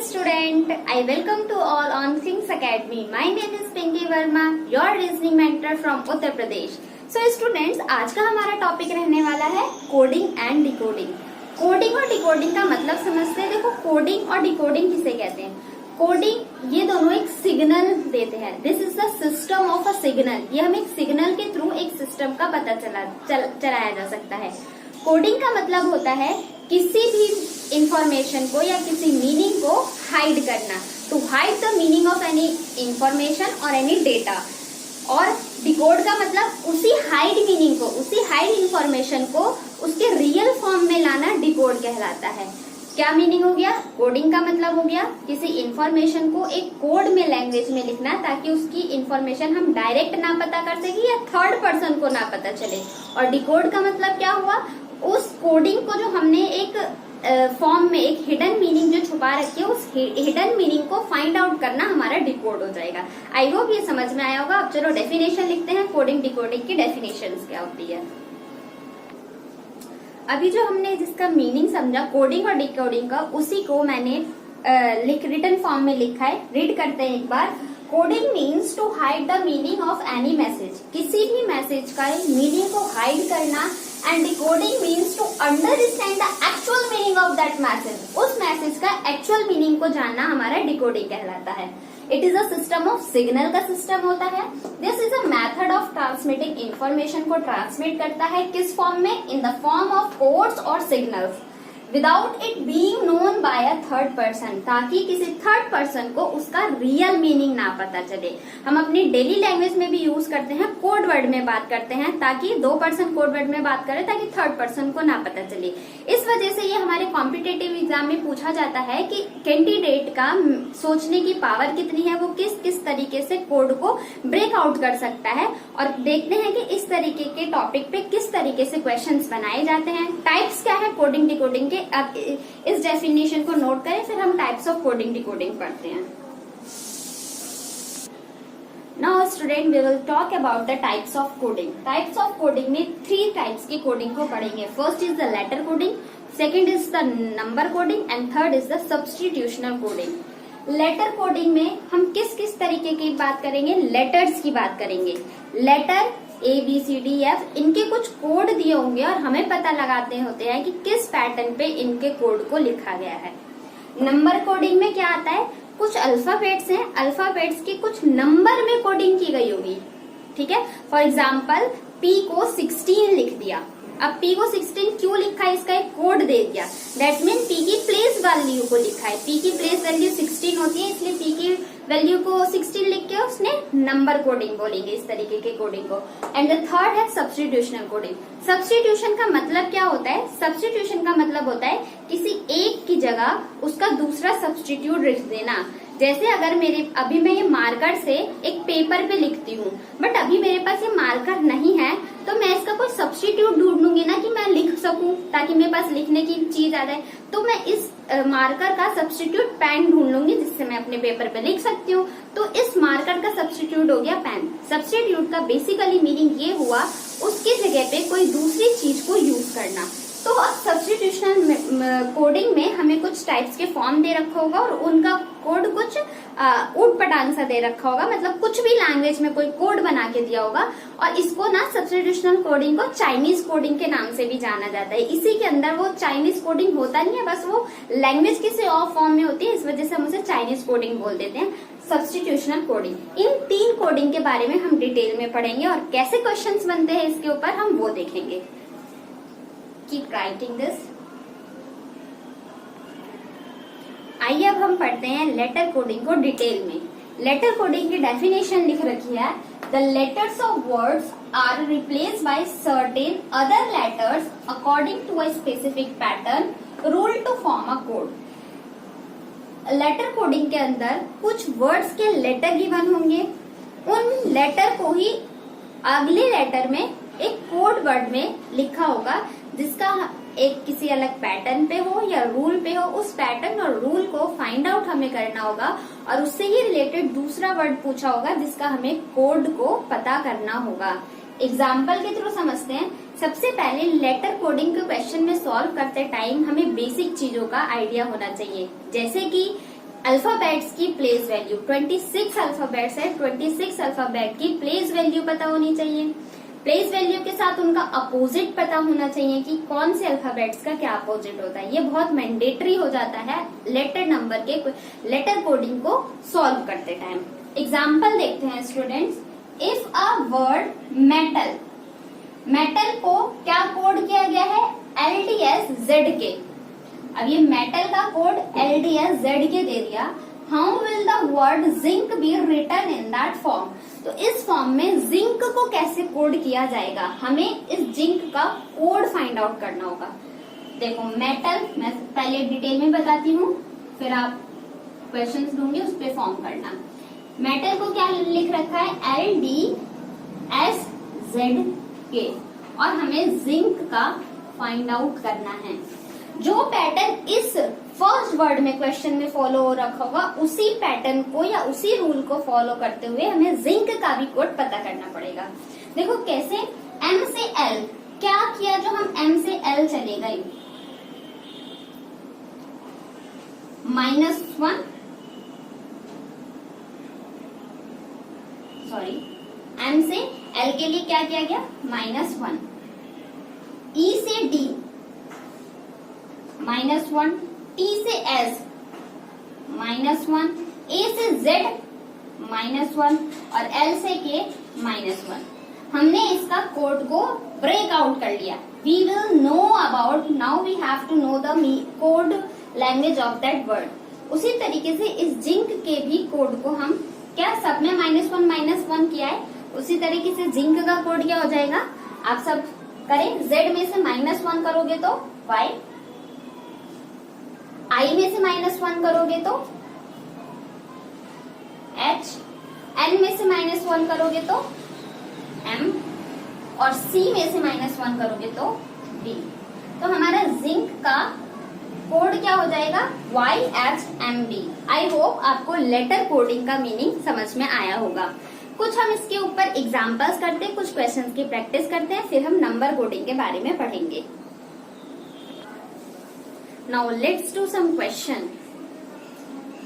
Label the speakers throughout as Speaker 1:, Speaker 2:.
Speaker 1: student, I welcome to all on King's Academy. My name is Pinky Verma, your reasoning mentor from Uttar Pradesh. So students, आज का हमारा topic रहने वाला है coding and decoding. Coding और decoding का मतलब समझते हैं। देखो, कोडिंग और डिकोडिंग किसे कहते हैं? कोडिंग ये दोनों एक सिग्नल देते हैं। This is the system of a signal. ये हम एक सिग्नल के थ्रू एक सिस्टम का पता चलाया जा सकता है। कोडिंग का मतलब होता है किसी भी इंफॉर्मेशन को या किसी मीनिंग को हाइड करना, to hide the meaning of any information और एनी डेटा। और डिकोड का मतलब उसी हाइड मीनिंग को, उसी हाइड इंफॉर्मेशन को उसके रियल फॉर्म में लाना डिकोड कहलाता है। क्या मीनिंग हो गया? कोडिंग का मतलब हो गया किसी इंफॉर्मेशन को एक कोड में, लैंग्वेज में लिखना, ताकि उसकी इंफॉर्मेशन हम डायरेक्ट ना पता कर सके या थर्ड पर्सन को ना पता चले। और डिकोड का मतलब क्या हुआ? उस कोडिंग को जो हमने एक फॉर्म में, एक हिडन मीनिंग जो छुपा रखी है, उस हिडन मीनिंग को फाइंड आउट करना हमारा डिकोड हो जाएगा। आई होप ये समझ में आया होगा। अब चलो डेफिनेशन लिखते हैं। कोडिंग डिकोडिंग की डेफिनेशंस क्या होती है? अभी जो हमने जिसका मीनिंग समझा कोडिंग और डिकोडिंग का, उसी को मैंने रिटन फॉर्म में लिखा है। रीड करते हैं एक बार। Coding means to hide the meaning of any message. किसी भी मैसेज का मीनिंग को हाइड करना। And decoding means to understand the actual meaning of that message. उस मैसेज का एक्चुअल मीनिंग को जानना हमारा डिकोडिंग कहलाता है। It is a system of signal का सिस्टम होता है। This is a method of transmitting information को ट्रांसमिट करता है किस फॉर्म में? In the form of codes और signals, without it being known by a third person, ताकि किसी थर्ड पर्सन को उसका रियल मीनिंग ना पता चले। हम अपनी डेली लैंग्वेज में भी यूज करते हैं, कोड वर्ड में बात करते हैं, ताकि दो पर्सन कोड वर्ड में बात करें ताकि थर्ड पर्सन को ना पता चले। इस वजह से ये हमारे कॉम्पिटेटिव एग्जाम में पूछा जाता है कि कैंडिडेट का सोचने की पावर कितनी है, वो किस किस तरीके से कोड को ब्रेक आउट कर सकता है। और देखते हैं कि इस तरीके के टॉपिक पे किस तरीके से क्वेश्चंस बनाए जाते हैं। टाइप्स क्या है कोडिंग डिकोडिंग के? अब इस डेफिनेशन को नोट करें, फिर हम टाइप्स ऑफ कोडिंग डिकोडिंग पढ़ते हैं। Now student, we will talk about the types of coding. Types of coding में 3 टाइप्स की कोडिंग को पढ़ेंगे। First is the letter coding, second is the number coding and third is the substitutional coding. Letter coding में हम किस किस तरीके की बात करेंगे? लेटर्स की बात करेंगे। लेटर ABCDF, इनके कुछ कोड दिए होंगे और हमें पता लगाते होते हैं कि किस पैटर्न पे इनके कोड को लिखा गया है। नंबर कोडिंग में क्या आता है? कुछ अल्फाबेट्स हैं, अल्फाबेट्स की कुछ नंबर में कोडिंग की गई होगी। ठीक है, फॉर एग्जाम्पल P को 16 लिख दिया। अब P को 16 क्यों लिखा है? इसका एक कोड दे दिया। दैट मीन P की प्लेस वैल्यू को लिखा है। P की प्लेस वैल्यू 16 होती है, इसलिए P की वैल्यू को 16 लिख के उसने नंबर कोडिंग बोलेंगे, इस तरीके के कोडिंग को। एंड द थर्ड है सब्स्टिट्यूशनल कोडिंग। सब्स्टिट्यूशन का मतलब क्या होता है? सब्स्टिट्यूशन का मतलब होता है किसी एक की जगह उसका दूसरा सब्स्टिट्यूट लिख देना। जैसे अगर अभी मैं ये मार्कर से एक पेपर पे लिखती हूँ, बट अभी मेरे पास ये मार्कर नहीं है, तो मैं इसका कोई सब्स्टिट्यूट ढूंढूंगी ना कि मैं लिख सकूं, ताकि मेरे पास लिखने की चीज आ जाए। तो मैं इस मार्कर का सब्स्टिट्यूट पेन ढूंढ लूंगी, जिससे मैं अपने पेपर पे लिख सकती हूँ। तो इस मार्कर का सब्स्टिट्यूट हो गया पेन। सब्स्टिट्यूट का बेसिकली मीनिंग ये हुआ उसकी जगह पे कोई दूसरी चीज को यूज करना। तो अब सब्स्टिट्यूशनल कोडिंग में हमें कुछ टाइप्स के फॉर्म दे रखा होगा और उनका कोड कुछ ऊट पटांग सा दे रखा होगा, मतलब कुछ भी लैंग्वेज में कोई कोड बना के दिया होगा। और इसको ना सब्स्टिट्यूशनल कोडिंग को चाइनीज कोडिंग के नाम से भी जाना जाता है। इसी के अंदर वो चाइनीज कोडिंग होता नहीं है, बस वो लैंग्वेज किसी और फॉर्म में होती है, इस वजह से हम उसे चाइनीज कोडिंग बोल देते हैं। सब्स्टिट्यूशनल कोडिंग, इन 3 कोडिंग के बारे में हम डिटेल में पढ़ेंगे और कैसे क्वेश्चंस बनते हैं इसके ऊपर हम वो देखेंगे। Keep writing this. आइए अब हम पढ़ते हैं लेटर कोडिंग को डिटेल में। लेटर कोडिंग की डेफिनेशन लिख रखी है। The letters of words are replaced by certain other letters according to a specific pattern rule to form a code. Letter coding के अंदर कुछ वर्ड्स के लेटर गिवन होंगे, उन लेटर को ही अगले लेटर में एक कोड वर्ड में लिखा होगा, जिसका एक किसी अलग पैटर्न पे हो या रूल पे हो। उस पैटर्न और रूल को फाइंड आउट हमें करना होगा और उससे ही रिलेटेड दूसरा वर्ड पूछा होगा, जिसका हमें कोड को पता करना होगा। एग्जाम्पल के थ्रू समझते हैं। सबसे पहले लेटर कोडिंग के क्वेश्चन में सॉल्व करते टाइम हमें बेसिक चीजों का आइडिया होना चाहिए, जैसे कि अल्फाबेट्स की प्लेस वैल्यू 26 अल्फाबेट्स है, 26 अल्फाबेट की प्लेस वैल्यू पता होनी चाहिए। प्लेस वैल्यू के साथ उनका अपोजिट पता होना चाहिए कि कौन से अल्फाबेट्स का क्या अपोजिट होता है। ये बहुत मैंडेटरी हो जाता है लेटर नंबर के लेटर कोडिंग को सॉल्व करते टाइम। एग्जाम्पल देखते हैं students. If a word metal, metal को क्या कोड किया गया है, LDS-ZK। अब ये मेटल का कोड LDS-ZK दे दिया। How will the word zinc be written in that form. तो इस फॉर्म में जिंक को कैसे कोड किया जाएगा, हमें इस जिंक का कोड फाइंड आउट करना होगा। देखो मेटल, मैं पहले डिटेल में बताती हूँ, फिर आप क्वेश्चंस दूंगी उस पे फॉर्म करना। मेटल को क्या लिख रखा है, LDS-ZK, और हमें जिंक का फाइंड आउट करना है। जो पैटर्न इस फर्स्ट वर्ड में क्वेश्चन में फॉलो हो रखा होगा, उसी पैटर्न को या उसी रूल को फॉलो करते हुए हमें जिंक का भी कोड पता करना पड़ेगा। देखो कैसे, M से L, क्या किया जो हम M से L चले गए, -1, सॉरी M से L के लिए क्या किया गया, -1। E से D -1, T से S -1, A से Z -1 और L से K -1। हमने इसका कोड को ब्रेक आउट कर लिया। We will know about, now we have to know the code language of that word. उसी तरीके से इस जिंक के भी कोड को हम क्या सब में -1 किया है, उसी तरीके से जिंक का कोड क्या हो जाएगा, आप सब करें। Z में से -1 करोगे तो Y, I में से -1 करोगे तो H, N में से -1 करोगे तो M, और C में से -1 करोगे तो D। तो हमारा जिंक का कोड क्या हो जाएगा, YHMD। आई होप आपको लेटर कोडिंग का मीनिंग समझ में आया होगा। कुछ हम इसके ऊपर एग्जाम्पल्स करते हैं, कुछ क्वेश्चंस की प्रैक्टिस करते हैं, फिर हम नंबर कोडिंग के बारे में पढ़ेंगे। Now let's do some question.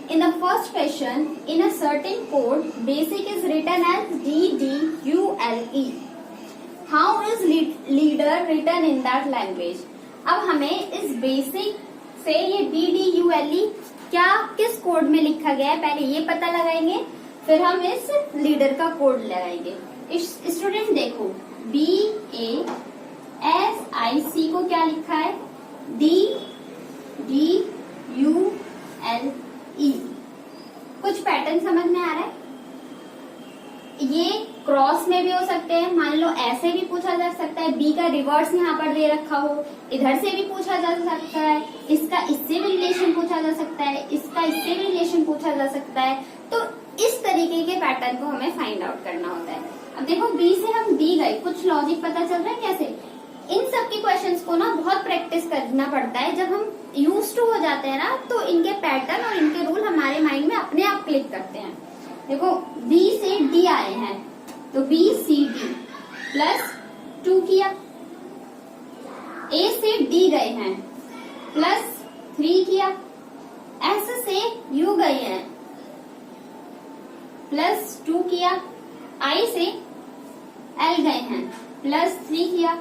Speaker 1: In the first question, in a certain code, basic is written as DDULE. How is leader written in that language? अब हमें इस बेसिक से ये DDULE क्या किस कोड में लिखा गया है पहले ये पता लगाएंगे, फिर हम इस लीडर का कोड लगाएंगे। स्टूडेंट देखो, BASIC को क्या लिखा है, DDULE। कुछ पैटर्न समझ में आ रहा है, ये क्रॉस में भी हो सकते हैं, मान लो ऐसे भी पूछा जा सकता है, बी का रिवर्स यहाँ पर दे रखा हो, इधर से भी पूछा जा सकता है, इसका इससे भी रिलेशन पूछा जा सकता है, इसका इससे भी रिलेशन पूछा जा सकता है। तो इस तरीके के पैटर्न को हमें फाइंड आउट करना होता है। अब देखो बी से हम डी गए, कुछ लॉजिक पता चल रहा है कैसे। इन सब के क्वेश्चंस को ना बहुत प्रैक्टिस करना पड़ता है। जब हम यूज टू हो जाते हैं ना, तो इनके पैटर्न और इनके रूल हमारे माइंड में अपने आप क्लिक करते हैं। देखो बी से डी आए हैं, तो BCD +2 किया। A से D गए हैं, +3 किया। S से U गए हैं, +2 किया। I से L गए हैं, +3 किया।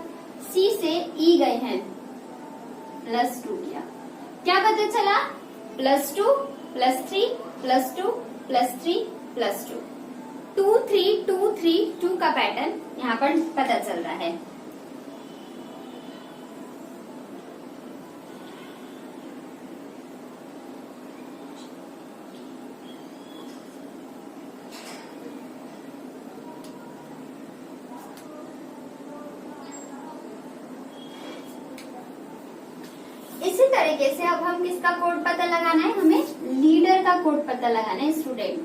Speaker 1: C से E गए हैं, +2 किया। क्या पता चला, +2 +3 +2 +3 +2, 2 3 2 3 2 का पैटर्न यहाँ पर पता चल रहा है। इसी तरीके से अब हम किसका कोड पता लगाना है, हमें लीडर का कोड पता लगाना है। स्टूडेंट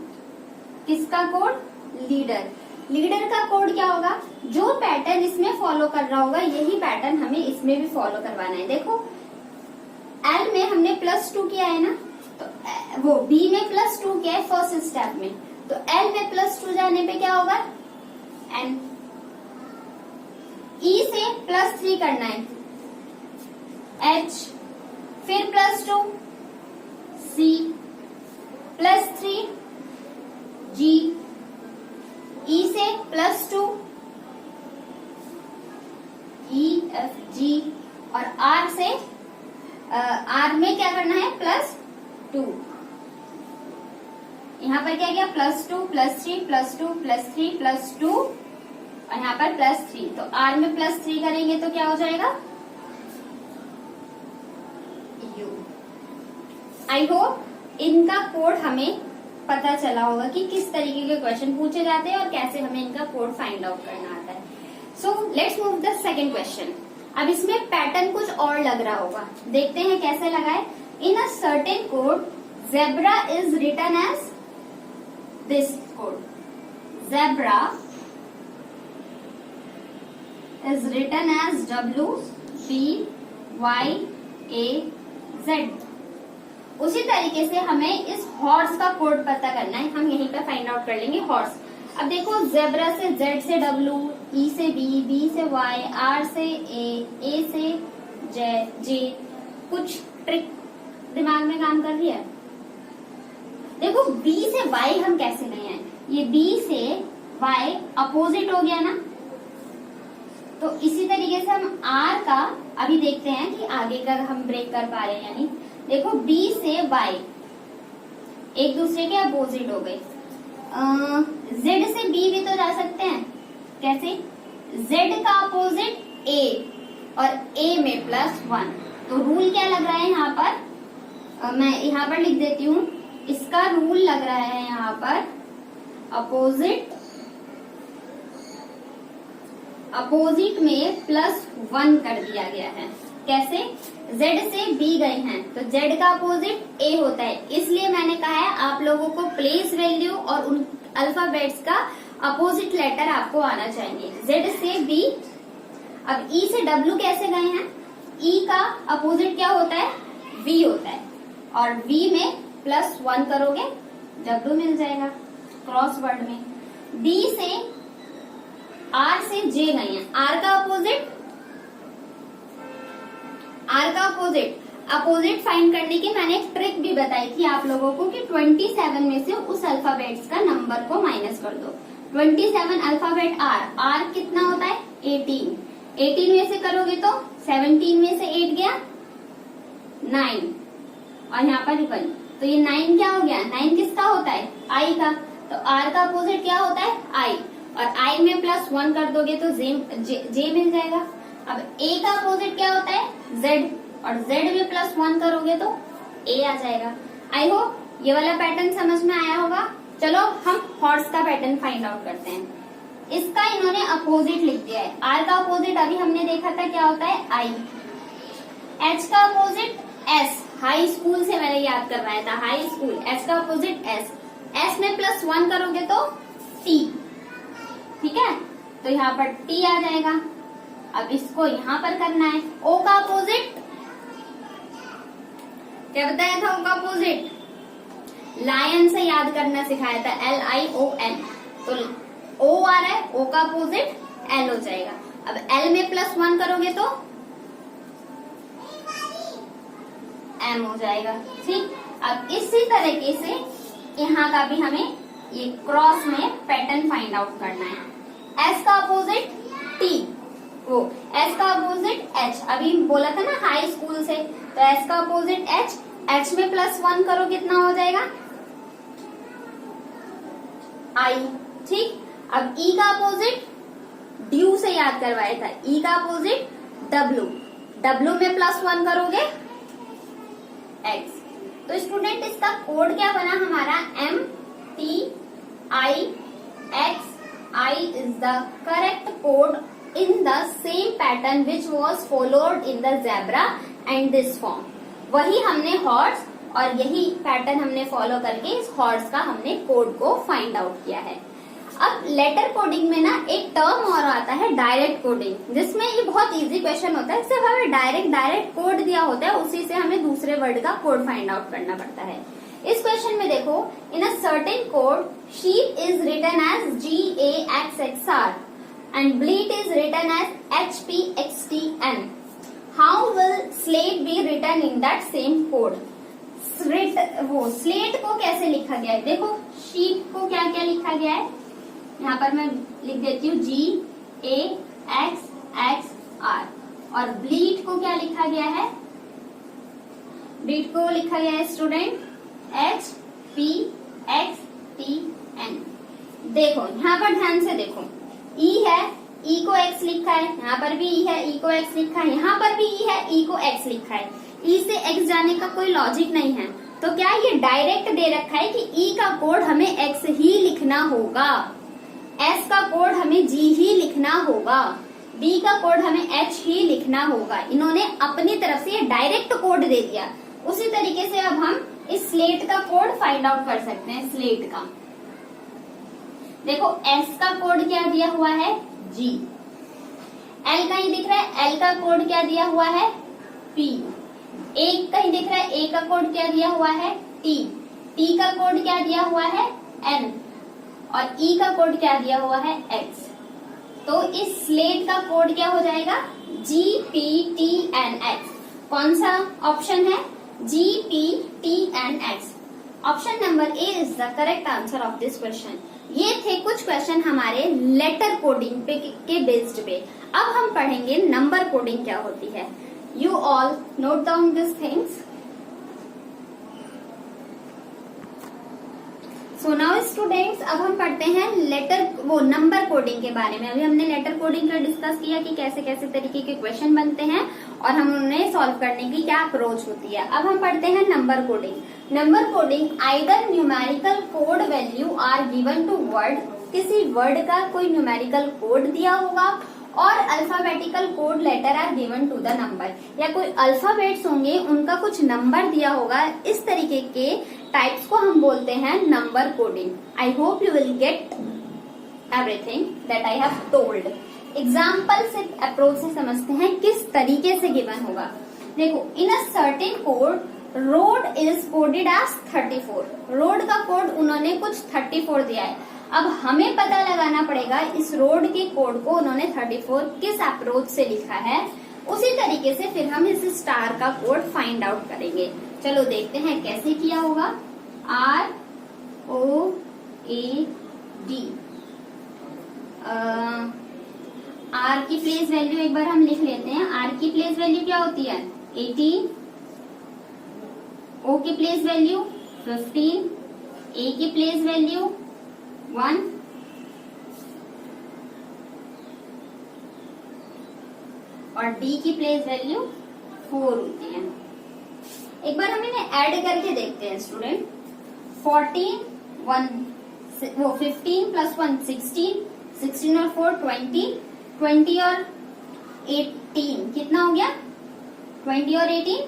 Speaker 1: किसका कोड, लीडर। लीडर का कोड क्या होगा, जो पैटर्न इसमें फॉलो कर रहा होगा यही पैटर्न हमें इसमें भी फॉलो करवाना है। देखो L में हमने +2 किया है ना, तो वो B में +2 किया है फर्स्ट स्टेप में, तो L में +2 जाने पे क्या होगा N। E से +3 करना है H, फिर +2 C, +3, G, E से +2, E, F, G, और R से R में क्या करना है +2। यहाँ पर क्या गया +2, +3, +2, +3, +2 और यहाँ पर +3। तो R में +3 करेंगे तो क्या हो जाएगा U। आई होप इनका कोड हमें पता चला होगा कि किस तरीके के क्वेश्चन पूछे जाते हैं और कैसे हमें इनका कोड फाइंड आउट करना आता है। So let's move the second question. अब इसमें पैटर्न कुछ और लग रहा होगा, देखते हैं कैसे लगा है। In a certain code zebra is written as this code. Zebra is written as W B Y A Z। उसी तरीके से हमें इस हॉर्स का कोड पता करना है, हम यहीं पे फाइंड आउट कर लेंगे हॉर्स। अब देखो जेब्रा से Z से W, E से B, B से Y, R से A से J। कुछ ट्रिक दिमाग में काम कर रही है। देखो B से Y हम कैसे गए हैं, ये B से Y अपोजिट हो गया ना, तो इसी तरीके से हम R का अभी देखते हैं कि आगे का हम ब्रेक कर पा रहे हैं यानी। देखो B से Y एक दूसरे के अपोजिट हो गए। Z से B भी तो जा सकते हैं, कैसे? Z का अपोजिट A और A में +1। तो रूल क्या लग रहा है यहाँ पर, मैं यहाँ पर लिख देती हूँ। इसका रूल लग रहा है यहाँ पर अपोजिट में +1 कर दिया गया है। कैसे? Z से B गए हैं तो Z का अपोजिट A होता है, इसलिए मैंने कहा है आप लोगों को प्लेस वैल्यू और उन अल्फाबेट्स का अपोजिट लेटर आपको आना चाहिए। Z से B। अब E से W कैसे गए हैं? E का अपोजिट क्या होता है? V होता है, और V में +1 करोगे W मिल जाएगा क्रॉस वर्ड में। D से R से J गए हैं, R का अपोजिट फाइंड करने की मैंने एक ट्रिक भी बताई थी आप लोगों को कि 27 में से उस अल्फाबेट्स का नंबर को माइनस कर दो। 27 अल्फाबेट R कितना होता है 18 में से करोगे तो 17 में से 8 गया 9 और यहाँ पर 1, तो ये 9 क्या हो गया? 9 किसका होता है? I का। तो R का अपोजिट क्या होता है? I, और I में +1 कर दोगे तो J मिल जाएगा। अब A का अपोजिट क्या होता है? Z, और Z में +1 करोगे तो A आ जाएगा। आई होप ये वाला पैटर्न समझ में आया होगा। चलो हम हॉर्स का पैटर्न फाइंड आउट करते हैं। इसका इन्होंने अपोजिट लिख दिया है। R का अपोजिट अभी हमने देखा था क्या होता है? I। H का अपोजिट S, हाई स्कूल से मैंने याद करवाया था, हाई स्कूल। S का अपोजिट S में +1 करोगे तो T, ठीक है? तो यहाँ पर T आ जाएगा। अब इसको यहाँ पर करना है। O का अपोजिट क्या बताया था? O का अपोजिट लायन से याद करना सिखाया था, LION। तो O आ रहा है, O का अपोजिट L हो जाएगा। अब L में +1 करोगे तो M हो जाएगा, ठीक। अब इसी तरीके से यहाँ का भी हमें ये क्रॉस में पैटर्न फाइंड आउट करना है। S का अपोजिट T, वो S का अपोजिट H, अभी बोला था ना हाई स्कूल से, तो S का अपोजिट H में +1 करो कितना हो जाएगा? I, ठीक। अब E का अपोजिट ड्यू से याद करवाया था, E का अपोजिट W में +1 करोगे X। तो स्टूडेंट इसका कोड क्या बना हमारा? MTIX। I is the correct code in the same pattern which was followed in the zebra and this form। वही हमने हॉर्स और यही पैटर्न हमने फॉलो करके इस हॉर्स का हमने कोड को फाइंड आउट किया है। अब लेटर कोडिंग में ना एक टर्म और आता है डायरेक्ट कोडिंग, जिसमें ये बहुत इजी क्वेश्चन होता है। सिर्फ हमें डायरेक्ट कोड दिया होता है, उसी से हमें दूसरे वर्ड का कोड फाइंड आउट करना पड़ता है। इस क्वेश्चन में देखो, in a certain code sheep is written as GAXXR and bleat is written as HPXTN. How will slate be written in that same code? Slate को कैसे लिखा गया है, देखो शीट को क्या क्या लिखा गया है, यहाँ पर मैं लिख देती हूँ GAXXR। और ब्लीड को क्या लिखा गया है, ब्लीड को लिखा गया है स्टूडेंट HPXTN। देखो यहाँ पर ध्यान से देखो, E है, E को X लिखा है, यहाँ पर भी E है, E को X लिखा है, यहाँ पर भी E है, E को X लिखा है। E से X जाने का कोई लॉजिक नहीं है, तो क्या ये डायरेक्ट दे रखा है कि E का कोड हमें X ही लिखना होगा, S का कोड हमें G ही लिखना होगा, B का कोड हमें H ही लिखना होगा। इन्होंने अपनी तरफ से ये डायरेक्ट कोड दे दिया। उसी तरीके से अब हम इस स्लेट का कोड फाइंड आउट कर सकते हैं। स्लेट का देखो S का कोड क्या दिया हुआ है G, L कहीं दिख रहा है, L का कोड क्या दिया हुआ है P, A कहीं दिख रहा है, A का कोड क्या दिया हुआ है T, T का कोड क्या दिया हुआ है N और E का कोड क्या दिया हुआ है X। तो इस स्लेट का कोड क्या हो जाएगा GPTNX। कौन सा ऑप्शन है GPTNX। Option number A is the correct answer of this question. ये थे कुछ क्वेश्चन हमारे लेटर कोडिंग पे के बेस्ड पे। अब हम पढ़ेंगे नंबर कोडिंग क्या होती है। You all note down this things. So now students, अब हम पढ़ते हैं नंबर कोडिंग के बारे में। अभी हमने लेटर कोडिंग का डिस्कस किया कि कैसे कैसे तरीके के क्वेश्चन बनते हैं और हम उन्हें सॉल्व करने की क्या अप्रोच होती है। अब हम पढ़ते हैं number coding. Number coding either numerical code value are given to word, किसी वर्ड का कोई न्यूमेरिकल कोड दिया होगा, और alphabetical code letter are given to the number, या कोई अल्फाबेट्स होंगे उनका कुछ नंबर दिया होगा। इस तरीके के टाइप्स को हम बोलते हैं number coding. I hope you will get everything that I have told. Example से अप्रोच से समझते हैं किस तरीके से गिवन होगा। देखो, in a certain code road is coded as 34। Road का कोड उन्होंने कुछ 34 दिया है। अब हमें पता लगाना पड़ेगा इस रोड के कोड को उन्होंने 34 किस अप्रोच से लिखा है। उसी तरीके से फिर हम इस स्टार का कोड फाइंड आउट करेंगे। चलो देखते हैं कैसे किया होगा। ROAD, R की प्लेस वैल्यू एक बार हम लिख लेते हैं। R की प्लेस वैल्यू क्या होती है 18, O की प्लेस वैल्यू 15, A की प्लेस वैल्यू 1 और D की प्लेस वैल्यू 4 होती है। एक बार हम इन्हें ऐड करके देखते हैं स्टूडेंट। 15 प्लस 1 16, 16 और 4 20, 20 और 18 कितना हो गया 20 और 18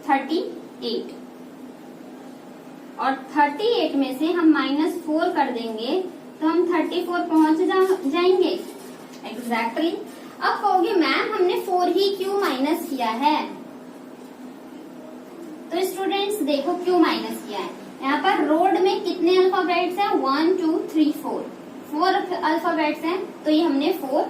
Speaker 1: 38, और 38 में से हम -4 कर देंगे तो हम 34 पहुंच जाएंगे एग्जैक्टली। अब कहोगे मैम हमने 4 ही क्यों माइनस किया है। तो स्टूडेंट्स देखो क्यों माइनस किया है। यहाँ पर रोड में कितने अल्फाबेट्स हैं 1 2 3 4 अल्फाबेट्स हैं, तो ये हमने -4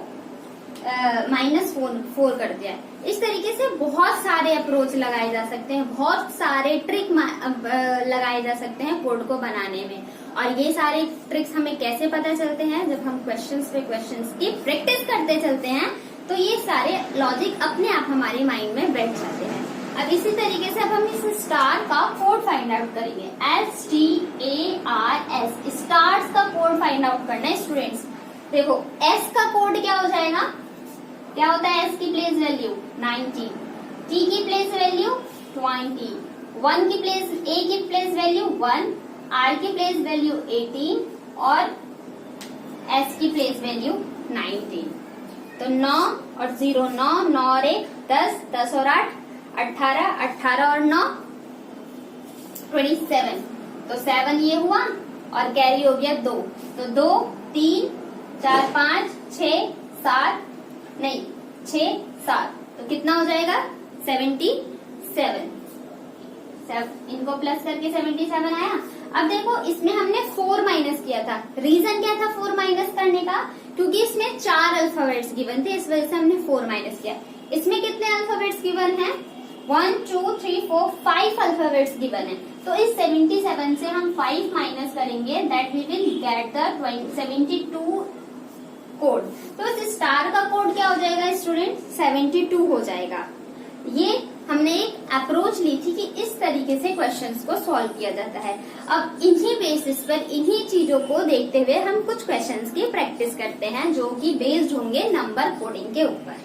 Speaker 1: कर दिया है। इस तरीके से बहुत सारे अप्रोच लगाए जा सकते हैं, बहुत सारे ट्रिक लगाए जा सकते हैं कोड को बनाने में। और ये सारे ट्रिक्स हमें कैसे पता चलते हैं, जब हम क्वेश्चंस पे क्वेश्चंस की प्रैक्टिस करते चलते हैं तो ये सारे लॉजिक अपने आप हमारे माइंड में बैठ जाते हैं। अब इसी तरीके से अब हम इस स्टार का कोड फाइंड आउट करेंगे। STARS, स्टार्स का कोड फाइंड आउट करना है स्टूडेंट्स। देखो S का कोड क्या हो जाएगा, क्या होता है S की प्लेस वैल्यू 90, T की प्लेस वैल्यू 20, A की प्लेस वैल्यू 1, R की प्लेस वैल्यू 18 और S की प्लेस वैल्यू 19। तो 9 और 0 9, 9 और 1 10, 10 और 8 18, 18 और 9 27। तो 7 ये हुआ और कैरी हो गया 2, तो 2 3 4 5 6 7 नहीं 6 7, तो कितना हो जाएगा 77। इनको प्लस करके 77 आया। अब देखो इसमें हमने 4 माइनस किया था। रीजन क्या था 4 माइनस करने का, क्योंकि इसमें 4 अल्फाबेट्स गिवन थे, इस वजह से हमने 4 माइनस किया। इसमें कितने अल्फाबेट्स गिवन हैं 1 2 3 4 5 अल्फाबेट्स गिवन है। तो इस 77 से हम 5 माइनस करेंगे, that we will get the 72 code. तो इस स्टार का कोड क्या हो जाएगा स्टूडेंट? 72 हो जाएगा। ये हमने एक अप्रोच ली थी कि इस तरीके से क्वेश्चंस को सॉल्व किया जाता है। अब इन्हीं बेसिस पर, इन्हीं चीजों को देखते हुए हम कुछ क्वेश्चंस की प्रैक्टिस करते हैं जो कि बेस्ड होंगे नंबर कोडिंग के ऊपर।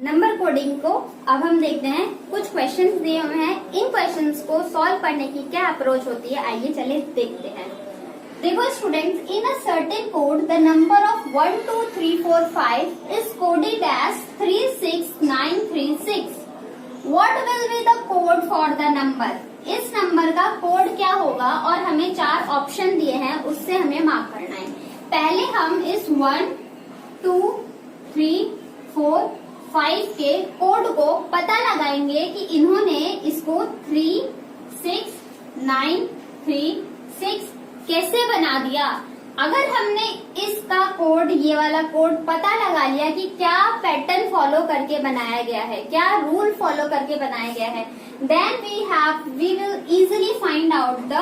Speaker 1: नंबर कोडिंग को अब हम देखते हैं, कुछ क्वेश्चंस दिए हुए हैं, इन क्वेश्चंस को सॉल्व करने की क्या अप्रोच होती है, आइए चले देखते हैं। देखो students, in a certain code the number of 1 2 3 4 5 is coded as 36936। What will be the code for the number? इस नंबर का कोड क्या होगा और हमें 4 ऑप्शन दिए हैं, उससे हमें मार्क करना है। पहले हम इस 1 2 3 4 5 के कोड को पता लगाएंगे कि इन्होंने इसको 3 6 9 3 6 कैसे बना दिया। अगर हमने इसका कोड, ये वाला कोड पता लगा लिया कि क्या पैटर्न फॉलो करके बनाया गया है, क्या रूल फॉलो करके बनाया गया है, then we will easily find out the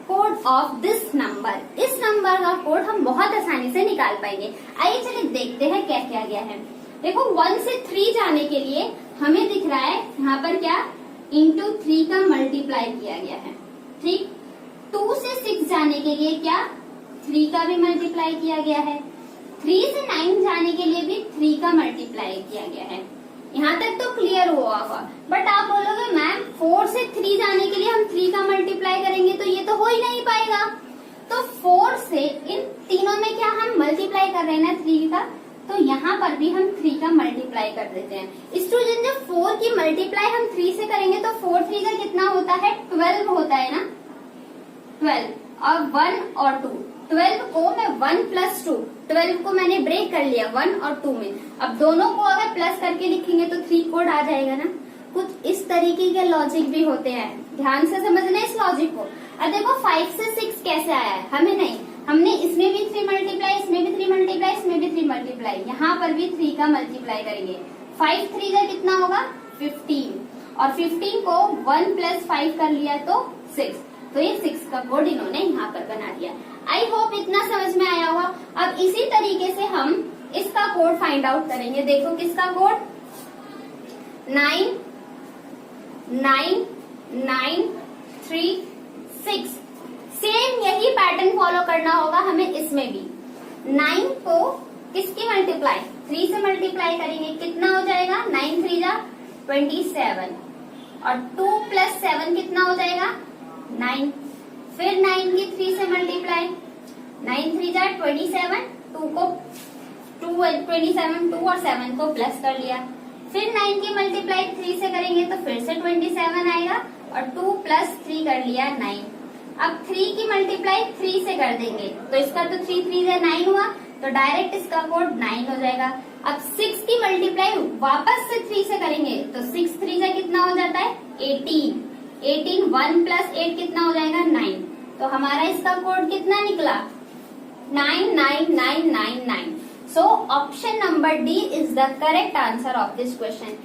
Speaker 1: code of this number. इस नंबर का कोड हम बहुत आसानी से निकाल पाएंगे। आइए चलिए देखते हैं क्या किया गया है। देखो 1 से 3 जाने के लिए हमें दिख रहा है यहाँ पर क्या, इंटू 3 का मल्टीप्लाई किया गया है, ठीक। 2 से 6 जाने के लिए क्या, 3 का भी मल्टीप्लाई किया गया है। 3 से 9 जाने के लिए भी 3 का मल्टीप्लाई किया गया है। यहाँ तक तो क्लियर हुआ होगा। बट आप बोलोगे मैम 4 से 3 जाने के लिए हम 3 का मल्टीप्लाई करेंगे तो ये तो हो ही नहीं पाएगा। तो 4 से इन तीनों में क्या हम मल्टीप्लाई कर रहे हैं ना 3 का, तो यहाँ पर भी हम 3 का मल्टीप्लाई कर देते हैं। स्टूडेंट जब 4 की मल्टीप्लाई हम 3 से करेंगे तो 4 3 का कितना होता है, 12 होता है ना, 12 और 1 और 2। 12 को मैं 1 प्लस 2, 12 को मैंने ब्रेक कर लिया 1 और 2 में। अब दोनों को अगर प्लस करके लिखेंगे तो 3 कोड आ जाएगा ना। कुछ इस तरीके के लॉजिक भी होते हैं, ध्यान से समझना इस लॉजिक को। अब देखो 5 से 6 कैसे आया है, हमें नहीं, हमने इसमें भी 3 मल्टीप्लाई, इसमें भी 3 मल्टीप्लाई, इसमें भी 3 मल्टीप्लाई, यहाँ पर भी 3 का मल्टीप्लाई करेंगे। 5 3 का कितना होगा 15, और 15 को 1 प्लस 5 कर लिया तो 6, तो ये 6 का कोड इन्होंने यहाँ पर बना दिया। आई होप इतना समझ में आया होगा। अब इसी तरीके से हम इसका कोड फाइंड आउट करेंगे। देखो किसका कोड, 9 9 9 3 6। सेम यही पैटर्न फॉलो करना होगा हमें इसमें भी। 9 को किसकी मल्टीप्लाई, 3 से मल्टीप्लाई करेंगे, कितना हो जाएगा, 9 3 जा 27, और 2 प्लस 7 कितना हो जाएगा 9। फिर 9 की 3 से मल्टीप्लाई, 9 3 जा 27, 2 को 27 2 और 7 को प्लस कर लिया। फिर 9 की मल्टीप्लाई 3 से करेंगे तो फिर से 27 आएगा, और 2 प्लस 3 कर लिया 9। अब 3 की मल्टीप्लाई 3 से कर देंगे तो इसका तो 3 3 से 9 हुआ, तो डायरेक्ट इसका कोड 9 हो जाएगा। अब 6 की मल्टीप्लाई वापस से 3 से करेंगे तो 6 3 से कितना हो जाता है 18, 1 प्लस 8 कितना हो जाएगा 9, तो हमारा इसका कोड कितना निकला 99999। सो option number D is the correct answer of this question.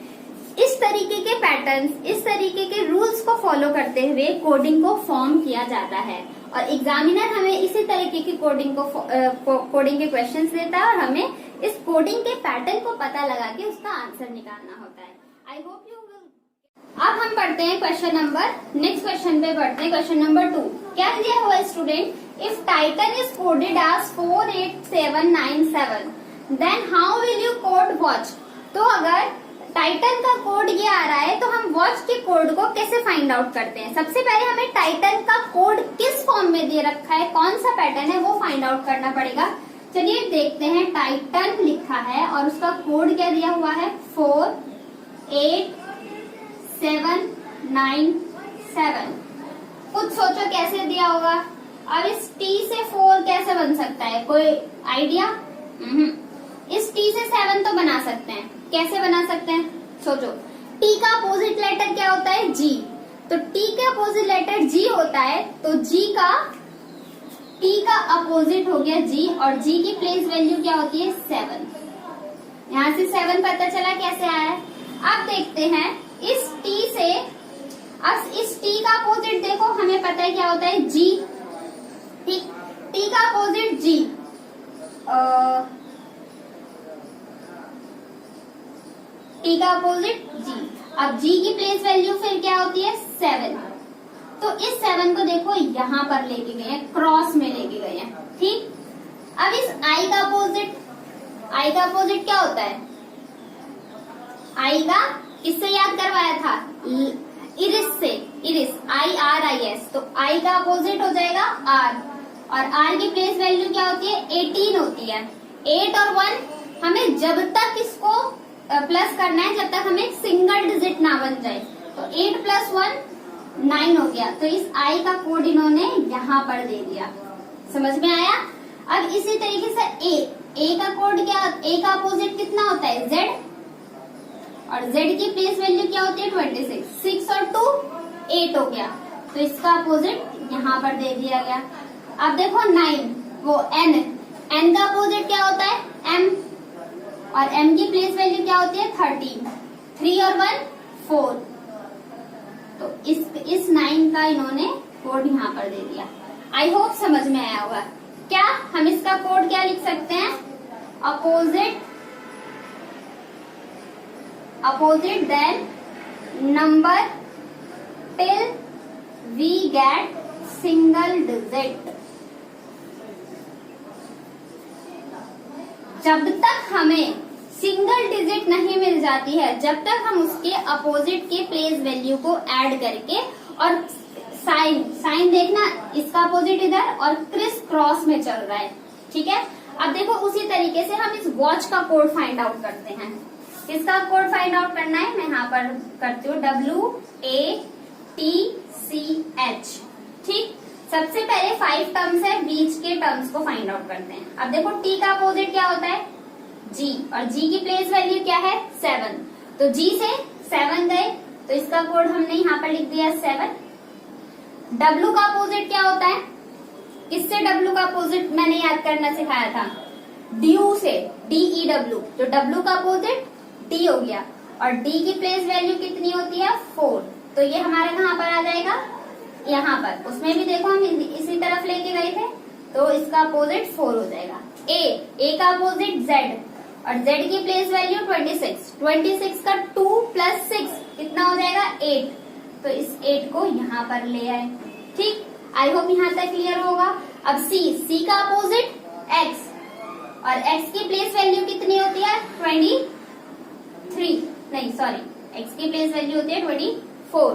Speaker 1: इस तरीके के पैटर्न्स, इस तरीके के रूल्स को फॉलो करते हुए कोडिंग को फॉर्म किया जाता है, और एग्जामिनर हमें इसी तरीके की कोडिंग के क्वेश्चंस देता है, और हमें इस कोडिंग के पैटर्न को पता लगा के उसका आंसर निकालना होता है। आई होप यू विल। अब हम पढ़ते हैं क्वेश्चन नंबर, नेक्स्ट क्वेश्चन पे बढ़ते हैं, क्वेश्चन नंबर 2। क्या दिया हुआ student, if titan is coded as 48797 then how will you code watch. तो अगर टाइटन का कोड ये आ रहा है तो हम वॉच के कोड को कैसे फाइंड आउट करते हैं। सबसे पहले हमें टाइटन का कोड किस फॉर्म में दे रखा है, कौन सा पैटर्न है, वो फाइंड आउट करना पड़ेगा। चलिए देखते हैं, टाइटन लिखा है और उसका कोड क्या दिया हुआ है 48797। कुछ सोचो कैसे दिया होगा। अब इस T से 4 कैसे बन सकता है, कोई आइडिया? इस T से 7 तो बना सकते हैं, कैसे बना सकते हैं सोचो। T का अपोजिट लेटर क्या होता है G, तो T का अपोजिट लेटर G होता है, तो T का अपोजिट हो गया G, और G की प्लेस वैल्यू क्या होती है 7। यहाँ से 7 पता चला कैसे आया है। अब देखते हैं इस T से अब इस टी का अपोजिट देखो, हमें पता है क्या होता है, जी। ठीक, टी का अपोजिट जी, टी का अपोजिट जी। अब जी की प्लेस वैल्यू फिर क्या होती है, 7। तो इस 7 को देखो यहां पर लेके गए हैं, क्रॉस में लेके गए हैं। ठीक, अब इस आई का अपोजिट, आई का अपोजिट क्या होता है, आई का किससे याद करवाया था, इरिस से, इरिस, IRIS। तो आई का अपोजिट हो जाएगा आर, और आर की प्लेस वैल्यू क्या होती है, 18 होती है। 8 और 1 हमें जब तक इसको प्लस करना है, जब तक हमें सिंगल डिजिट ना बन जाए। तो 8 + 1 9 हो गया। तो इस आई का कोड इन्होंने यहाँ पर दे दिया। समझ में आया। अब इसी तरीके से ए का कोड क्या, ए का अपोजिट कितना होता है, जेड, और जेड की प्लेस वैल्यू क्या होती है, 26। 6 और 2 8 हो गया। तो इसका अपोजिट यहाँ पर दे दिया गया। अब देखो 9, वो एन, एन का अपोजिट क्या होता है, एम, और एम की प्लेस वैल्यू क्या होती है, 13। 3 और 1 4। तो इस 9 का इन्होंने कोड यहाँ पर दे दिया। आई होप समझ में आया होगा। क्या हम इसका कोड क्या लिख सकते हैं, opposite then number till we get single digit. जब तक हमें सिंगल डिजिट नहीं मिल जाती है, जब तक हम उसके अपोजिट के प्लेस वैल्यू को ऐड करके, और साइन देखना, इसका अपोजिट इधर और क्रिस क्रॉस में चल रहा है। ठीक है, अब देखो उसी तरीके से हम इस वॉच का कोड फाइंड आउट करते हैं। किसका कोड फाइंड आउट करना है, मैं यहाँ पर करती हूँ, WATCH। ठीक, सबसे पहले 5 टर्म्स है, बीच के टर्म्स को फाइंड आउट करते हैं। अब देखो टी का अपोजिट क्या होता है, जी, और जी की प्लेस वैल्यू क्या है, 7। तो जी से 7 गए, तो इसका कोड हमने यहाँ पर लिख दिया 7। डब्ल्यू का अपोजिट क्या होता है, किससे डब्ल्यू का अपोजिट मैंने याद करना सिखाया था, ड्यू से, DEW। तो डब्ल्यू का अपोजिट डी हो गया, और डी की प्लेस वैल्यू कितनी होती है, 4। तो ये हमारा कहाँ पर आ जाएगा, यहाँ पर। उसमें भी देखो हम इसी तरफ लेके गए थे, तो इसका अपोजिट 4 हो जाएगा। ए का अपोजिट जेड, और जेड की प्लेस वैल्यू 26। 26 का 2 + 6 कितना हो जाएगा, 8। तो इस 8 को यहाँ पर ले आए। ठीक, आई होप यहाँ तक क्लियर होगा। अब सी का अपोजिट एक्स, और एक्स की प्लेस वैल्यू कितनी होती है, 23, नहीं सॉरी, एक्स की प्लेस वैल्यू होती है 24।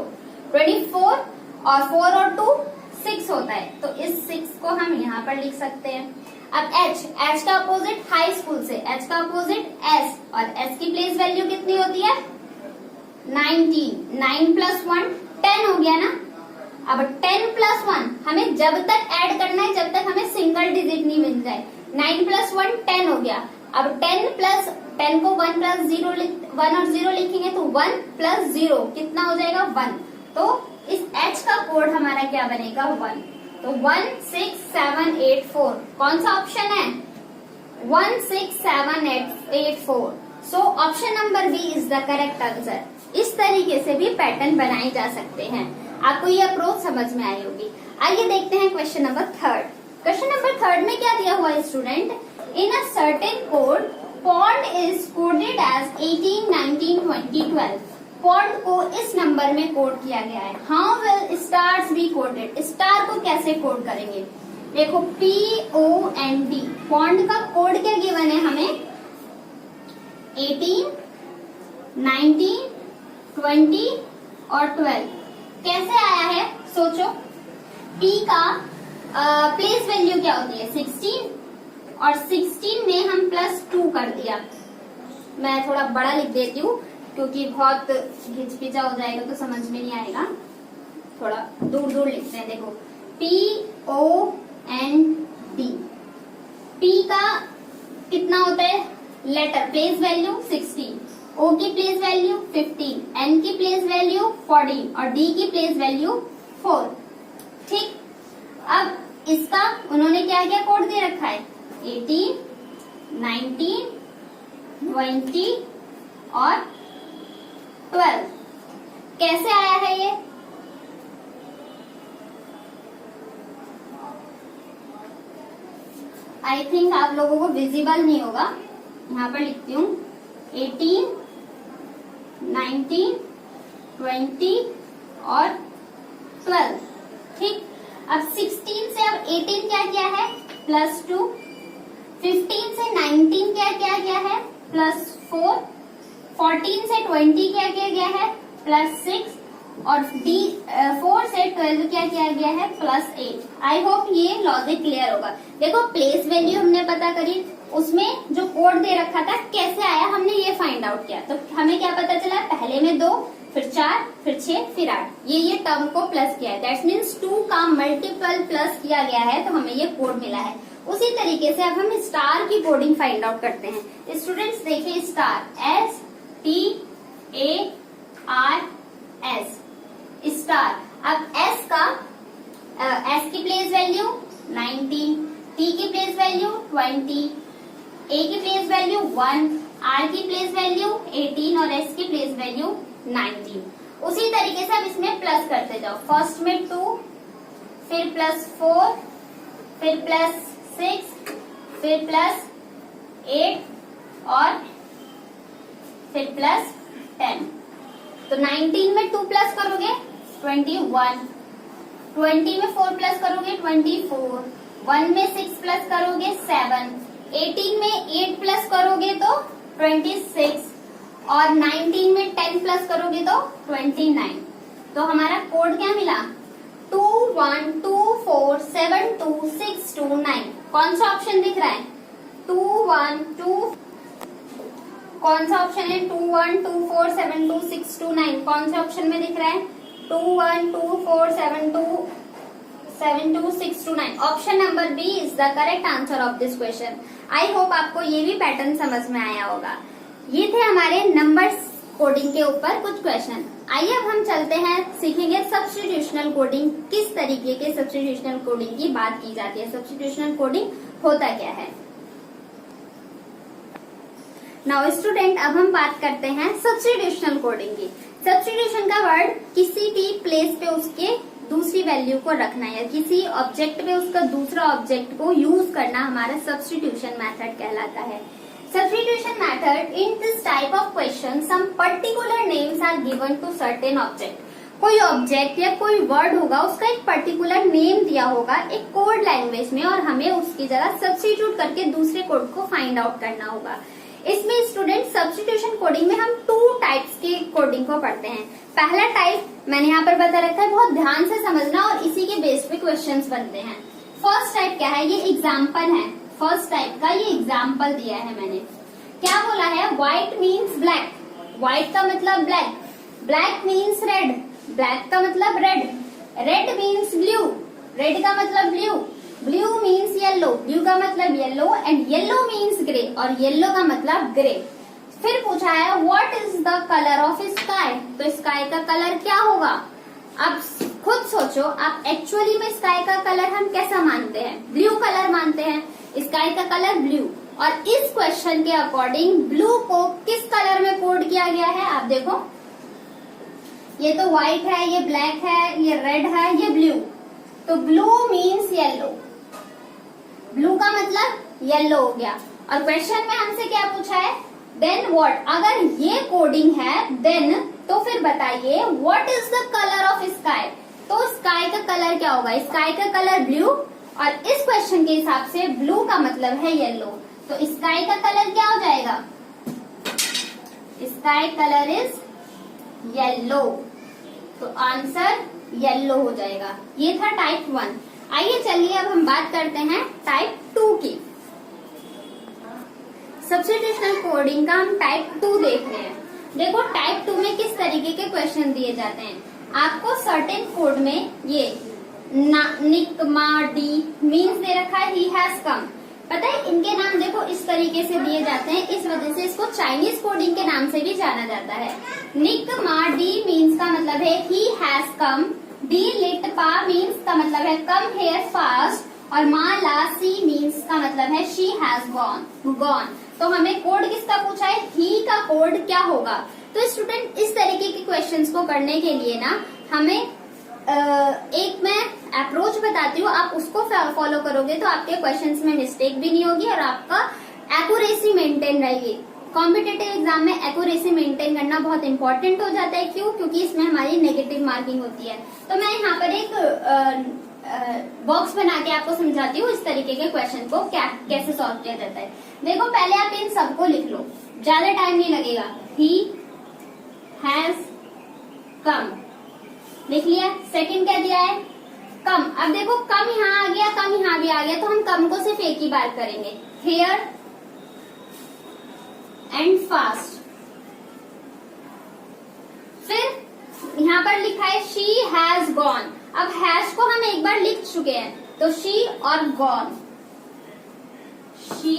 Speaker 1: 24 और 4 और 2 6 होता है, तो इस 6 को हम यहाँ पर लिख सकते हैं। अब एच का अपोजिट हाई स्कूल से, एच का अपोजिट एस, और एस की प्लेस वैल्यू कितनी होती है, 19। 9 + 1 10 हो गया ना। अब 10 + 1 हमें जब तक ऐड करना है, जब तक हमें सिंगल डिजिट नहीं मिल जाए। 9 + 1 10 हो गया। अब 10 + 10 को 1 + 0 1 और 0 लिखेंगे, तो 1 + 0 कितना हो जाएगा, 1। तो इस H का कोड हमारा क्या बनेगा, 1। तो 16784 कौन सा ऑप्शन है, 16784। So option number B is the correct answer. इस तरीके से भी पैटर्न बनाए जा सकते हैं। आपको ये अप्रोच समझ में आई होगी। आइए देखते हैं क्वेश्चन नंबर 3। क्वेश्चन नंबर 3 में क्या दिया हुआ है student, in a certain code pond is coded as 18, 19, 20, 12। Pond को इस नंबर में कोड किया गया है। How will stars be coded, star को कैसे कोड करेंगे। देखो POND, पॉन्ड का कोड क्या गिवन है हमें, 18, 19, 20 और 12। कैसे आया है सोचो। P का प्लेस वैल्यू क्या होती है, 16, और 16 में हम +2 कर दिया। मैं थोड़ा बड़ा लिख देती हूँ क्योंकि बहुत घिचपिचा हो जाएगा तो समझ में नहीं आएगा, थोड़ा दूर दूर लिखते हैं। देखो POND, P का कितना होता है, लेटर प्लेस वैल्यू 16, O की प्लेस वैल्यू 15, N की प्लेस वैल्यू 14 और D की प्लेस वैल्यू 4। ठीक, अब इसका उन्होंने क्या क्या कोड दे रखा है, 18, 19, 20 और 12। कैसे आया है ये, आई थिंक आप लोगों को विजिबल नहीं होगा, यहाँ पर लिखती हूँ 18, 19, 20 और 12। ठीक, अब 16 से अब 18 क्या किया है +2, 15 से 19 क्या किया गया है +4, 14 से 20 क्या किया गया है +6 और 4 से 12 क्या किया गया है +8। आई होप ये लॉजिक क्लियर होगा। देखो प्लेस वैल्यू हमने पता करी, उसमें जो कोड दे रखा था कैसे आया हमने ये फाइंड आउट किया, तो हमें क्या पता चला, पहले में 2, फिर 4, फिर 6, फिर 8, ये टर्म को प्लस किया है। दैट्स मीन्स 2 का मल्टीपल प्लस किया गया है, तो हमें ये कोड मिला है। उसी तरीके से अब हम स्टार की कोडिंग फाइंड आउट करते हैं। स्टूडेंट्स देखिए स्टार STARS स्टार। अब S की प्लेस वैल्यू 19, T की प्लेस वैल्यू 20, A की प्लेस वैल्यू 1, R की प्लेस वैल्यू 18 और S की प्लेस वैल्यू 19। उसी तरीके से अब इसमें प्लस करते जाओ, फर्स्ट में 2, फिर +4, फिर +6, फिर +8 और फिर +10। तो 19 में 2 प्लस करोगे 21, 20 में 4 प्लस करोगे 24, 1 में 6 प्लस करोगे 7, 18 में 8 प्लस करोगे तो 26 और 19 में 10 प्लस करोगे तो 29। तो हमारा कोड क्या मिला 21247262 कौन सा ऑप्शन दिख रहा है 212, कौन सा ऑप्शन है 21247262 कौन से ऑप्शन में दिख रहा है 21247262 option number B is the correct answer of this question. I hope आपको ये भी पैटर्न समझ में आया होगा। ये थे हमारे नंबर्स कोडिंग के ऊपर कुछ क्वेश्चन। आइए अब हम चलते हैं, सीखेंगे सब्स्टिट्यूशनल कोडिंग। किस तरीके के सब्स्टिट्यूशनल कोडिंग की बात की जाती है, सब्स्टिट्यूशनल कोडिंग होता क्या है। नाउ स्टूडेंट अब हम बात करते हैं सब्स्टिट्यूशनल कोडिंग की। सब्स्टिट्यूशन का वर्ड किसी भी प्लेस पे उसके दूसरी वैल्यू को रखना या किसी ऑब्जेक्ट पे उसका दूसरा ऑब्जेक्ट को यूज करना हमारा सब्स्टिट्यूशन मेथड कहलाता है। Substitution method in this type of question some particular names are given to certain object। कोई ऑब्जेक्ट या कोई वर्ड होगा उसका एक पर्टिकुलर नेम दिया होगा एक कोड लैंग्वेज में और हमें उसकी जगह सब्स्टिट्यूट करके दूसरे कोड को फाइंड आउट करना होगा। इसमें स्टूडेंट सब्स्टिट्यूशन कोडिंग में हम 2 टाइप्स की कोडिंग को पढ़ते हैं। पहला टाइप मैंने यहाँ पर बता रखा है, बहुत ध्यान से समझना और इसी के बेस पे क्वेश्चंस बनते हैं। फर्स्ट टाइप क्या है, ये एग्जाम्पल है। फर्स्ट टाइप का ये एग्जाम्पल दिया है मैंने। क्या बोला है, व्हाइट मीन्स ब्लैक, व्हाइट का मतलब black, black means red, black का मतलब red, red means blue, red का मतलब blue, blue means yellow, blue का मतलब yellow and yellow means grey और येलो का मतलब ग्रे। फिर पूछा है what is the colour of sky, तो स्काई का कलर क्या होगा। अब खुद सोचो, आप एक्चुअली में स्काई का कलर हम कैसा मानते हैं, ब्लू कलर मानते हैं, स्काई का कलर ब्लू। और इस क्वेश्चन के अकॉर्डिंग ब्लू को किस कलर में कोड किया गया है, आप देखो ये तो व्हाइट है, ये ब्लैक है, ये रेड है, ये ब्लू, तो ब्लू मीन्स येलो, ब्लू का मतलब येलो हो गया। और क्वेश्चन में हमसे क्या पूछा है, देन व्हाट, अगर ये कोडिंग है देन तो फिर बताइए what is the colour of sky, तो स्काई का कलर क्या होगा, स्काई का कलर ब्लू और इस क्वेश्चन के हिसाब से ब्लू का मतलब है येलो, तो स्काई का कलर क्या हो जाएगा, स्काई कलर इज येलो, तो आंसर येलो हो जाएगा। ये था टाइप 1। आइए चलिए अब हम बात करते हैं टाइप 2 की। सब्स्टिट्यूशनल कोडिंग का हम टाइप 2 देख रहे हैं। देखो टाइप 2 में किस तरीके के क्वेश्चन दिए जाते हैं। आपको सर्टेन कोड में ये निक मा डी मीन्स दे रखा है, ही हैज कम, पता है इनके नाम देखो इस तरीके से दिए जाते हैं, इस वजह से इसको चाइनीज कोडिंग के नाम से भी जाना जाता है। निक मा डी मीन्स का मतलब है ही हैज कम, डी लिट पा मीन्स का मतलब है कम हेयर फास्ट और मा ला सी मीन्स का मतलब है शी हैज गॉन। तो हमें कोड किसका पूछा है, ही का कोड क्या होगा। तो स्टूडेंट इस तरीके के क्वेश्चंस को करने के लिए ना हमें एक मैं अप्रोच बता बताती हूँ आप उसको फॉलो करोगे तो आपके क्वेश्चंस में मिस्टेक भी नहीं होगी और आपका एक्यूरेसी मेंटेन रहेगी। कॉम्पिटेटिव एग्जाम में एक्यूरेसी मेंटेन करना बहुत इंपॉर्टेंट हो जाता है। क्यों? क्योंकि इसमें हमारी नेगेटिव मार्किंग होती है। तो मैं यहाँ पर एक बॉक्स बना के आपको समझाती हूँ इस तरीके के क्वेश्चन को कैसे सॉल्व किया जाता है। देखो पहले आप इन सबको लिख लो, ज्यादा टाइम नहीं लगेगा। ही हैज कम लिख लिया। सेकंड क्या दिया है? कम। अब देखो कम यहाँ आ गया, कम यहाँ भी आ गया, तो हम कम को सिर्फ एक ही बार करेंगे, हियर एंड फास्ट। फिर यहाँ पर लिखा है शी हैज गॉन। अब हैज को हम एक बार लिख चुके हैं, तो शी और गॉन, शी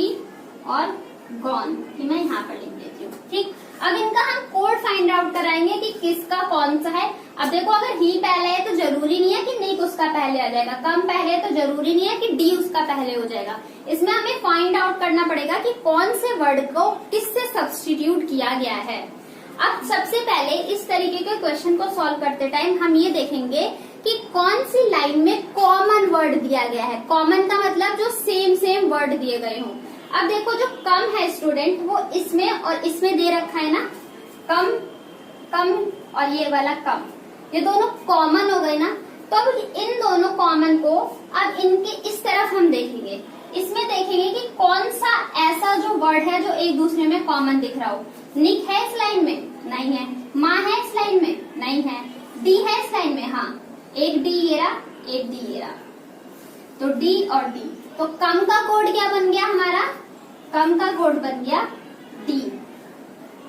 Speaker 1: और गॉन मैं यहाँ पर लिख देती हूँ। ठीक, अब इनका हम कोड फाइंड आउट कराएंगे कि किसका कौन सा है। अब देखो अगर ही पहले है तो जरूरी नहीं है कि निक उसका पहले आ जाएगा, कम पहले है तो जरूरी नहीं है कि डी उसका पहले हो जाएगा। इसमें हमें फाइंड आउट करना पड़ेगा कि कौन से वर्ड को किससे सब्स्टिट्यूट किया गया है। अब सबसे पहले इस तरीके के क्वेश्चन को सॉल्व करते टाइम हम ये देखेंगे कि कौन सी लाइन में कॉमन वर्ड दिया गया है। कॉमन का मतलब जो सेम वर्ड दिए गए हों। अब देखो जो कम है स्टूडेंट वो इसमें और इसमें दे रखा है ना, कम कम और ये वाला कम, ये दोनों कॉमन हो गए ना। तो अब इन दोनों कॉमन को अब इनके इस तरफ हम देखेंगे, इसमें देखेंगे कि कौन सा ऐसा जो वर्ड है जो एक दूसरे में कॉमन दिख रहा हो। निक है इस लाइन में? नहीं है। माँ है इस लाइन में? नहीं है। डी है इस लाइन में? हाँ, एक डी ये रहा, एक डी ये रहा, तो डी और डी। तो कम का कोड क्या बन गया हमारा? कम का कोड बन गया डी।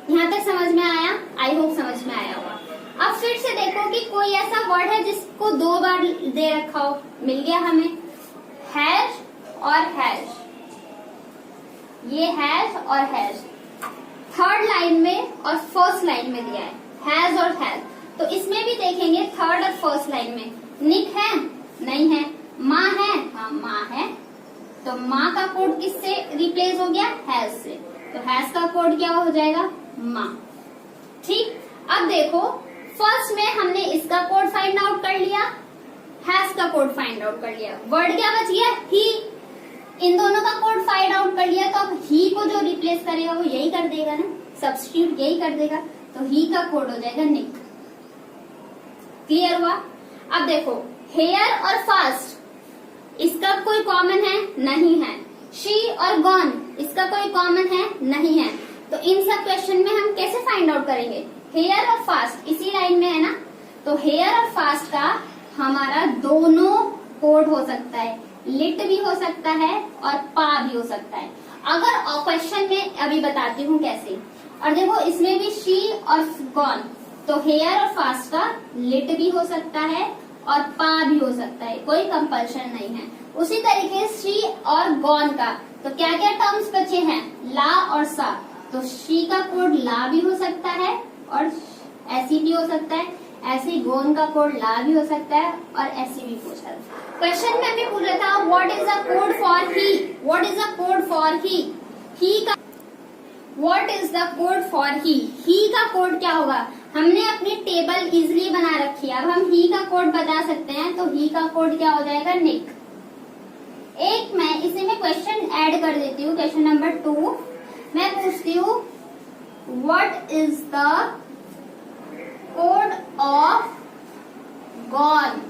Speaker 1: यहाँ तक समझ में आया? आई होप समझ में आया होगा। अब फिर से देखो कि कोई ऐसा वर्ड है जिसको दो बार दे रखा हो, मिल गया हमें, हैज और हैज, ये हैज और हैज थर्ड लाइन में और फर्स्ट लाइन में दिया है, हैज और हैज। तो इसमें भी देखेंगे थर्ड और फर्स्ट लाइन में निक है? नहीं है। माँ है? हाँ माँ है। तो माँ का कोड किससे रिप्लेस हो गया? हैज से। तो हैज का कोड क्या हो जाएगा? माँ। ठीक, अब देखो फर्स्ट में हमने इसका कोड फाइंड आउट कर लिया, हैज का कोड फाइंड आउट कर लिया, वर्ड क्या बच गया? ही। इन दोनों का कोड फाइंड आउट कर लिया, तो अब ही को जो रिप्लेस करेगा वो यही कर देगा ना, सब्स्टिट्यूट यही कर देगा। तो ही का कोड हो जाएगा निक। क्लियर हुआ? अब देखो हेयर और फास्ट, इसका कोई कॉमन है? नहीं है। शी और गॉन, इसका कोई कॉमन है? नहीं है। तो इन सब क्वेश्चन में हम कैसे फाइंड आउट करेंगे? हेयर और फास्ट इसी लाइन में है ना, तो हेयर और फास्ट का हमारा दोनों कोड हो सकता है, लिट भी हो सकता है और पा भी हो सकता है। अगर क्वेश्चन में अभी बताती हूँ कैसे। और देखो इसमें भी शी और गॉन, तो हेयर और फास्ट का लिट भी हो सकता है और पा भी हो सकता है, कोई कंपल्शन नहीं है। उसी तरीके शी और गॉन का तो क्या क्या टर्म्स बचे हैं? ला और सा। तो शी का कोड ला भी हो सकता है और ऐसी भी हो सकता है, ऐसे गॉन का कोड ला भी हो सकता है और ऐसी भी पूछा। क्वेश्चन में हमें पूछा था what is the code for he, what is the code for he का what is the code for he का कोड क्या होगा? हमने अपनी टेबल इजिली बना रखी है, अब हम ही का कोड बता सकते हैं, तो ही का कोड क्या हो जाएगा? निक। एक मैं इसी में क्वेश्चन ऐड कर देती हूँ, क्वेश्चन नंबर 2 मैं पूछती हूँ what is the code of gone.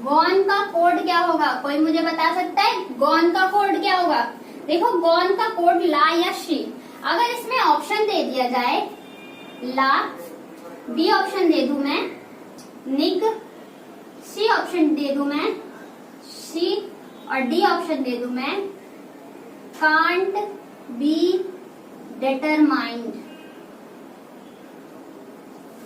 Speaker 1: Gone का कोड क्या होगा? कोई मुझे बता सकता है गॉन का कोड क्या होगा? देखो गॉन का कोड ला या शी। अगर इसमें ऑप्शन दे दिया जाए ला, बी ऑप्शन दे दूं मैं निक, सी ऑप्शन दे दूं मैं शी और डी ऑप्शन दे दूं मैं कांट बी डिटरमाइंड।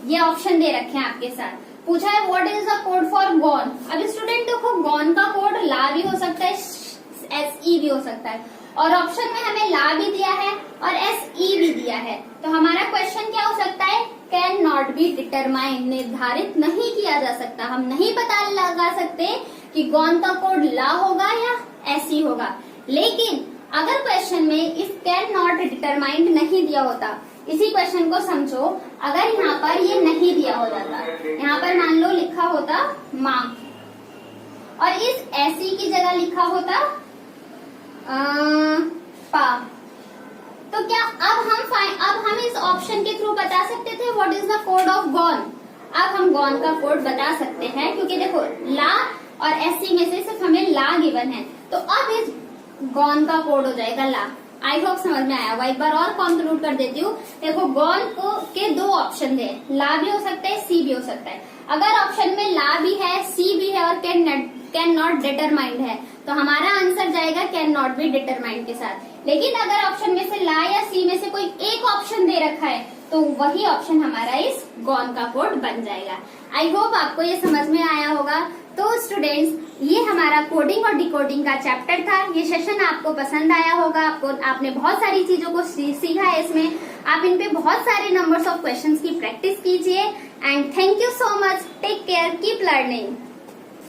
Speaker 1: ये ऑप्शन दे रखे हैं आपके साथ। पूछा है what is the code for gone. अब स्टूडेंट देखो गॉन का कोड ला भी हो सकता है, SE भी हो सकता है, और ऑप्शन में हमें ला भी दिया है और SE भी दिया है। तो हमारा क्वेश्चन क्या हो सकता है? कैन नॉट बी डिटरमाइंड, निर्धारित नहीं किया जा सकता। हम नहीं पता लगा सकते कि गॉन का कोड ला होगा या SE होगा। लेकिन अगर क्वेश्चन में इफ कैन नॉट डिटरमाइंड नहीं दिया होता, इसी क्वेश्चन को समझो, अगर यहाँ पर ये नहीं दिया हो जाता, यहाँ पर मान लो लिखा होता माँ, और इस ऐसी की जगह लिखा होता पा। तो क्या अब हम इस ऑप्शन के थ्रू बता सकते थे what is the code of gone. अब हम गॉन का कोड बता सकते हैं, क्योंकि देखो ला और ऐसी में से सिर्फ हमें ला गिवन है, तो अब इस गॉन का कोड हो जाएगा ला। आई होप समझ में आया होगा। एक बार और कंक्लूड कर देती हूँ। देखो गॉन को के दो ऑप्शन थे, ला भी हो सकता है, सी भी हो सकता है। अगर ऑप्शन में ला भी है, सी भी है और कैन नॉट डिटरमाइंड है, तो हमारा आंसर जाएगा कैन नॉट बी डिटरमाइंड के साथ। लेकिन अगर ऑप्शन में से ला या सी में से कोई एक ऑप्शन दे रखा है, तो वही ऑप्शन हमारा इस गॉन का कोड बन जाएगा। आई होप आपको ये समझ में आया होगा। तो स्टूडेंट्स, ये हमारा कोडिंग और डिकोडिंग का चैप्टर था। ये सेशन आपको पसंद आया होगा, आपने बहुत सारी चीजों को सीखा है इसमें। आप इन पे बहुत सारे नंबर्स ऑफ क्वेश्चंस की प्रैक्टिस कीजिए। And thank you so much. Take care, keep learning.